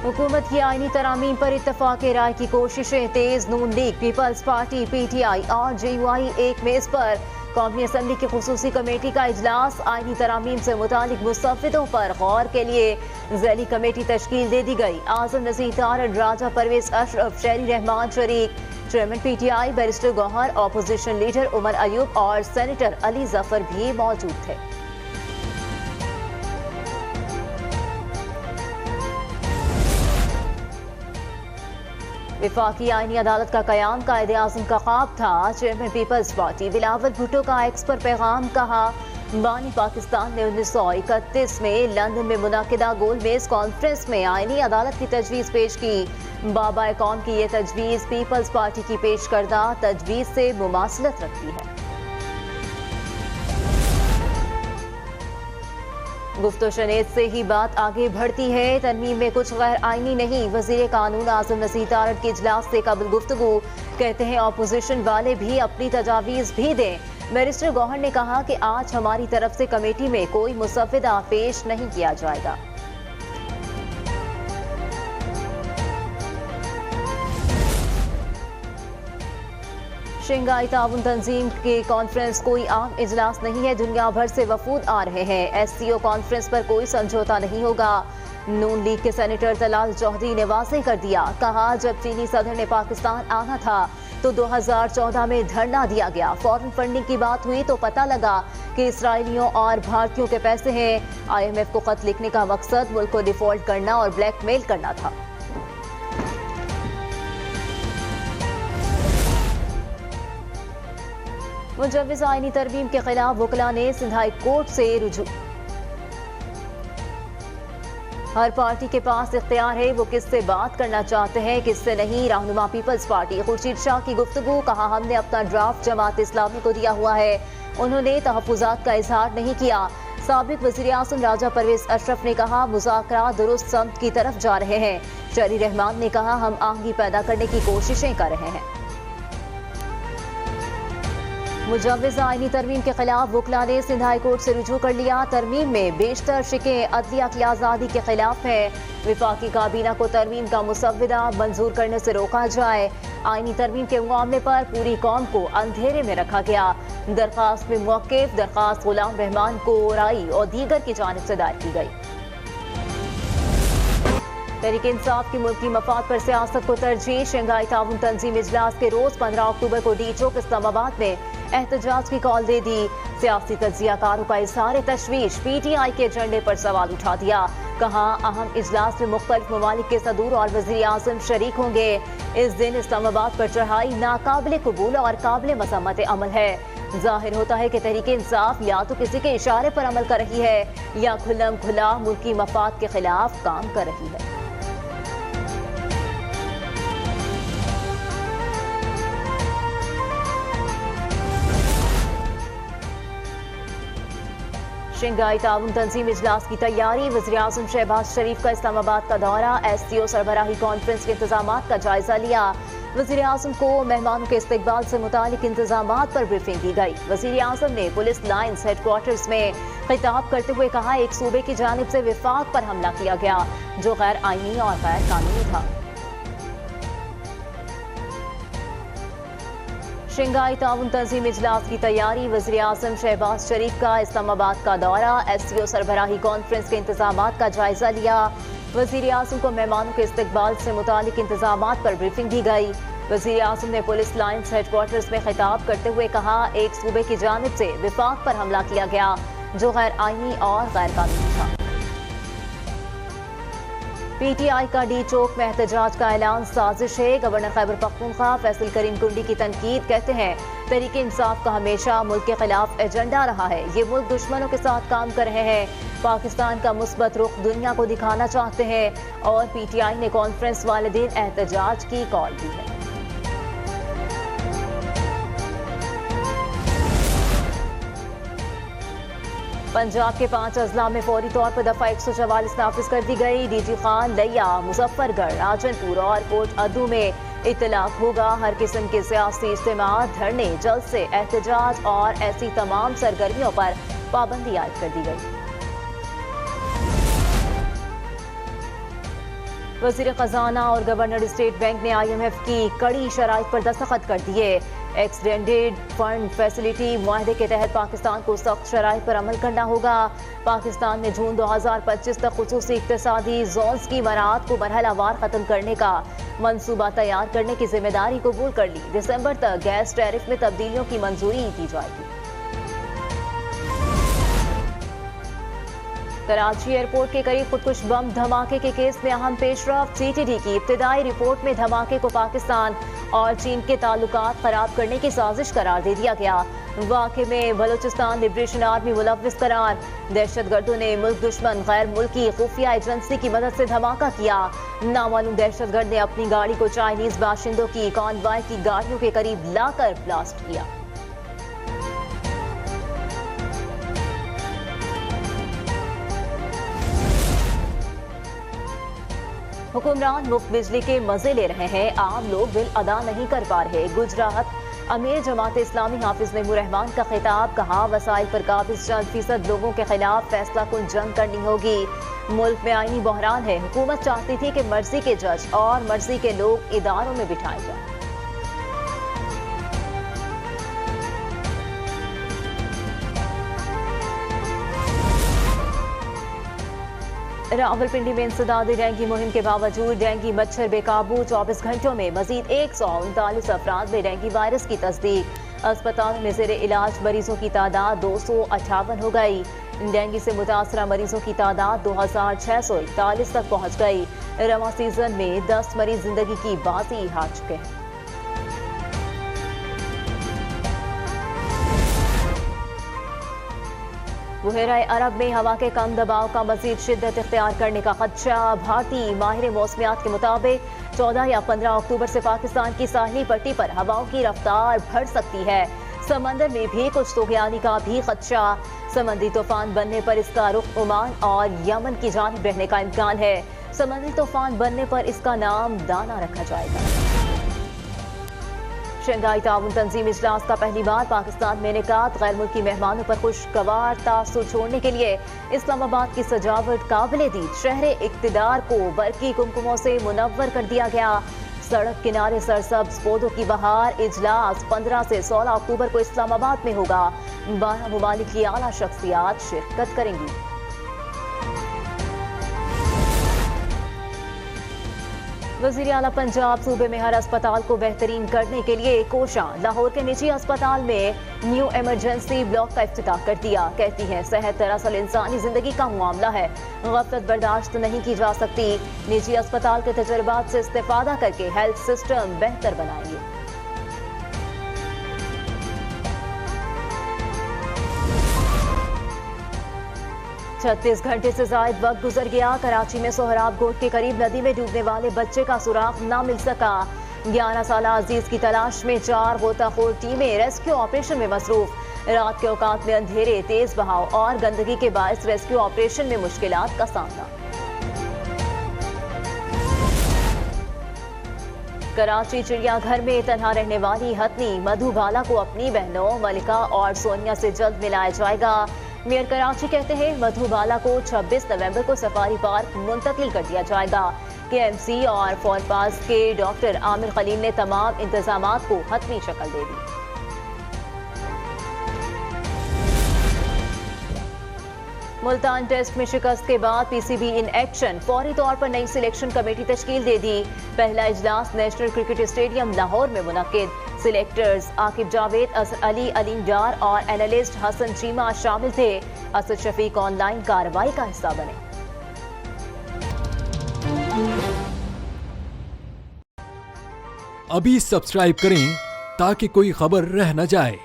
हुकूमत की आईनी तरामीम पर इत्तफाक राय की कोशिशें तेज। नून लीग, पीपल्स पार्टी, पीटीआई और जेयूआई एक मेज पर। कौमी असम्बली की खुसूसी कमेटी का इजलास। आईनी तरामीम से मुतालिक मुस्तफिदों पर गौर के लिए ज़ैली कमेटी तश्कील दे दी गई। आज़म नज़ीर तारड़, राजा परवेज अशरफ, शहरी रहमान शरीक, chairman PTI barrister Gohar, opposition leader Omar Ayub और सेनेटर अली जफर भी मौजूद थे। विफाकी आईनी अदालत का कयाम कायदे आज़म का ख्वाब था। Chairman people's party Bilawal Bhutto का एक्स पर पैगाम। कहा, बानी पाकिस्तान ने 1931 में लंदन में मुनाकिदा गोलमेज कॉन्फ्रेंस में आईनी अदालत की तजवीज़ पेश की। बाबा कौम की ये तजवीज़ पीपल्स पार्टी की पेश करदा तजवीज़ से मुमासलत रखती है। गुफ्तो शनेद से ही बात आगे बढ़ती है। तरमीम में कुछ गैर आईनी नहीं। वजीर कानून आज़म नज़ीर तारड़ के इजलास से कबल गुफ्तगू। कहते हैं अपोजिशन वाले भी अपनी तजावीज़ भी दें। बैरिस्टर गौहर ने कहा कि आज हमारी तरफ से कमेटी में कोई मुसव्विदा पेश नहीं किया जाएगा। शंघाई ताउन तंजीम के कॉन्फ्रेंस कोई आम इजलास नहीं है। दुनिया भर से वफूद आ रहे हैं। SCO कॉन्फ्रेंस पर कोई समझौता नहीं होगा। नून लीग के सेनेटर तलाल चौधरी ने वाज़ेह कर दिया। कहा, जब चीनी सदर ने पाकिस्तान आना था तो 2014 में धरना दिया गया। फॉरेन फंडिंग की बात हुई तो पता लगा कि इसराइलियों और भारतीयों के पैसे हैं। IMF को खत लिखने का मकसद मुल्क को डिफॉल्ट करना और ब्लैकमेल करना था। मुजव्विज़ आईनी तरमीम के खिलाफ वकला ने सिंध हाई कोर्ट से रुजू। हर पार्टी के पास इख्तियार है वो किससे बात करना चाहते हैं किससे नहीं। रहनुमा पीपल्स पार्टी खुर्शीद शाह की गुफ्तगू। कहा, हमने अपना ड्राफ्ट जमात इस्लामी को दिया हुआ है। उन्होंने तहफ़्फ़ुज़ात का इजहार नहीं किया। साबिक वज़ीर आज़म राजा परवेज अशरफ ने कहा, मुज़ाकरात दुरुस्त समत की तरफ जा रहे हैं। शहरी रहमान ने कहा, हम आहंगी पैदा करने की कोशिशें कर रहे हैं। मुजव्विज़ आईनी तरमीम के खिलाफ वकला ने सिंध हाई कोर्ट से रुजू कर लिया। तरमीम में बेशतर शिकें अदलिया की आज़ादी के खिलाफ है। विफाकी काबीना को तरमीम का मुसव्विदा मंजूर करने से रोका जाए। आईनी तरमीम के मामले पर पूरी कौम को अंधेरे में रखा गया। दरख्वास्त में मौक़िफ़ दरख्वास्त गुलाम रहमान को राई और दीगर की जानिब से दायर की गई। तहरीक इंसाफ की मुल्की मफाद पर सियासत को तरजीह। शंघाई ताउन तंजीम इजलास के रोज 15 अक्टूबर को डी चौक इस्लामाबाद में एहतजाज की कॉल दे दी। सियासी तज्जियाकारों का इज़हार तशवीश। PTI के एजेंडे पर सवाल उठा दिया। कहा, अहम इजलास में मुख्तलिफ ममालिक के सदूर और वज़ीर आज़म शरीक होंगे। इस दिन इस्लामाबाद पर चढ़ाई नाकाबिल कबूल और काबिल मज़म्मत अमल है। जाहिर होता है कि तहरीक इंसाफ या तो किसी के इशारे पर अमल कर रही है या खुल्लम खुला मुल्की मफाद के खिलाफ काम कर रही है। शंघाई ताउन तंजीम इजलास की तैयारी। वज़ीर आज़म शहबाज शरीफ का इस्लामाबाद का दौरा। SCO सरबराही कॉन्फ्रेंस के इंतजामात का जायजा लिया। वज़ीर आज़म को मेहमानों के इस्तकबाल से मुतालिक इंतजामात पर ब्रीफिंग दी गई। वज़ीर आज़म ने पुलिस लाइन्स हेडक्वार्टर्स में खिताब करते हुए कहा, एक सूबे की जानिब से विफाक पर हमला किया गया जो गैर आईनी और गैर कानूनी था। शंघाई ताउन तंजीम इजलास की तैयारी। वज़ीर आज़म शहबाज शरीफ का इस्लामाबाद का दौरा। SCO सरबराही कॉन्फ्रेंस के इंतजामात का जायजा लिया। वज़ीर आज़म को मेहमानों के इस्तकबाल से मुतालिक इंतजामात पर ब्रीफिंग दी गई। वज़ीर आज़म ने पुलिस लाइन्स हेडक्वार्टर्स में खिताब करते हुए कहा, एक सूबे की जानिब से विफाक पर हमला किया गया जो गैर आईनी और गैर कानूनी था। PTI का डी चौक में एहतजाज का ऐलान साजिश है। गवर्नर खैबर पख्तूनख्वा फैसल करीम कुंडी की तनकीद। कहते हैं, तहरीक इंसाफ का हमेशा मुल्क के खिलाफ एजेंडा रहा है। ये मुल्क दुश्मनों के साथ काम कर रहे हैं। पाकिस्तान का मुस्बत रुख दुनिया को दिखाना चाहते हैं और PTI ने कॉन्फ्रेंस वाले दिन एहतजाज की कॉल दी है। पंजाब के 5 अजला में फौरी तौर पर दफा 144 नाफिज कर दी गई। DG खान, लिया, मुजफ्फरगढ़, राजनपुर और कोट अद्दू में इतलाक होगा। हर किस्म के सियासी इज्तिमा, धरने, जलसे, एहतजाज और ऐसी तमाम सरगर्मियों पर पाबंदी आयद कर दी गई। वजीर खजाना और गवर्नर स्टेट बैंक ने IMF की कड़ी शराइत पर दस्तखत कर दिए। एक्सटेंडेड फंड फैसिलिटी मुआहदे के तहत पाकिस्तान को सख्त शराइत पर अमल करना होगा। पाकिस्तान ने जून 2025 तक खुसूसी इक्तिसादी जोन्स की मराहत को मरहलावार खत्म करने का मंसूबा तैयार करने की जिम्मेदारी कबूल कर ली। दिसंबर तक गैस टैरिफ में तब्दीलियों की मंजूरी दी जाएगी। कराची एयरपोर्ट के करीब खुदकुश बम धमाके के केस में अहम पेशरफ्त। CTD की इब्तिदाई रिपोर्ट में धमाके को पाकिस्तान और चीन के ताल्लुकात खराब करने की साजिश करार दे दिया गया। वाक़े में बलूचिस्तान लिबरेशन आर्मी मुलव्विस करार। दहशतगर्दों ने मुल्क दुश्मन गैर मुल्की खुफिया एजेंसी की मदद से धमाका किया। नामालूम दहशतगर्द ने अपनी गाड़ी को चाइनीज बाशिंदों की कॉन्वॉय की गाड़ियों के करीब लाकर ब्लास्ट किया। हुक्मरान मुफ्त बिजली के मजे ले रहे हैं, आम लोग बिल अदा नहीं कर पा रहे। गुजरात अमीर जमात इस्लामी हाफिज मेमूर रहमान का खिताब। कहा, वसाइल पर काबिज चंद फीसद लोगों के खिलाफ फैसला कुन जंग करनी होगी। मुल्क में आईनी बहरान है। हुकूमत चाहती थी कि मर्जी के जज और मर्जी के लोग इदारों में बिठाए जाए। रावलपिंडी में इंसदादी डेंगू मुहिम के बावजूद डेंगू मच्छर बेकाबू। 24 घंटों में मजीद 139 अफराद में डेंगू वायरस की तस्दीक। अस्पताल में जेर इलाज मरीजों की तादाद 258 हो गई। डेंगू से मुतासरा मरीजों की तादाद 2641 तक पहुँच गई। रवां सीजन में 10 मरीज जिंदगी की बाजी हार चुके हैं। बहरा अरब में हवा के कम दबाव का मजीद शिद्दत इख्तियार करने का खदशा। भारतीय माहिर मौसमियात के मुताबिक 14 या 15 अक्टूबर से पाकिस्तान की साहिली पट्टी पर हवाओं की रफ्तार बढ़ सकती है। समंदर में भी कुछ तूफानी का भी खदशा। समंदरी तूफान बनने पर इसका रुख ओमान और यमन की जानिब रहने का इम्कान है। समंदरी तूफान बनने पर इसका नाम दाना रखा जाएगा। शंघाई ताउन तंजीम इजलास का पहली बार पाकिस्तान में इनेकाद। गैर मुल्की मेहमानों पर खुशगवार तासुर छोड़ने के लिए इस्लामाबाद की सजावट काबिले दीद। शहर इक्तिदार को बरकी कुमकुमों से मुनव्वर कर दिया गया। सड़क किनारे सरसब्ज पौधों की बहार। इजलास 15 से 16 अक्टूबर को इस्लामाबाद में होगा। 12 मुमालिक की आला शख्सियात शिरकत करेंगी। वज़ीर आला पंजाब सूबे में हर अस्पताल को बेहतरीन करने के लिए कोशां। लाहौर के निजी अस्पताल में न्यू इमरजेंसी ब्लॉक का इफ्तिताह कर दिया। कहती हैं, सेहत दरअसल इंसानी जिंदगी का मामला है, गफलत बर्दाश्त नहीं की जा सकती। निजी अस्पताल के तजुर्बात से इस्तेफादा करके हेल्थ सिस्टम बेहतर बनाएंगे। 36 घंटे से ज्यादा वक्त गुजर गया। कराची में सोहराब गोट के करीब नदी में डूबने वाले बच्चे का सुराग न मिल सका। 11 साल अजीज की तलाश में 4 गोताखोर टीमें रेस्क्यू ऑपरेशन में मसरूफ। रात के औकात में अंधेरे, तेज बहाव और गंदगी के बायस रेस्क्यू ऑपरेशन में मुश्किलात का सामना। कराची चिड़ियाघर में तन्हा रहने वाली हथनी मधुबाला को अपनी बहनों मलिका और सोनिया से जल्द मिलाया जाएगा। मेयर कराची कहते हैं, मधुबाला को 26 नवंबर को सफारी पार्क मुंतकिल कर दिया जाएगा। KMC और फॉरपास के डॉक्टर आमिर खलील ने तमाम इंतजामात को हतमी शक्ल दे दी। मुल्तान टेस्ट में शिकस्त के बाद PCB इन एक्शन। फौरी तौर पर नई सिलेक्शन कमेटी तश्कील दे दी। पहला इजलास नेशनल क्रिकेट स्टेडियम लाहौर में मुनक्किद। सिलेक्टर्स आकिब जावेद, असर अली, अलीम डार और एनालिस्ट हसन चीमा शामिल थे। असद शफीक ऑनलाइन कार्रवाई का हिस्सा बने। अभी सब्सक्राइब करें ताकि कोई खबर रह न जाए।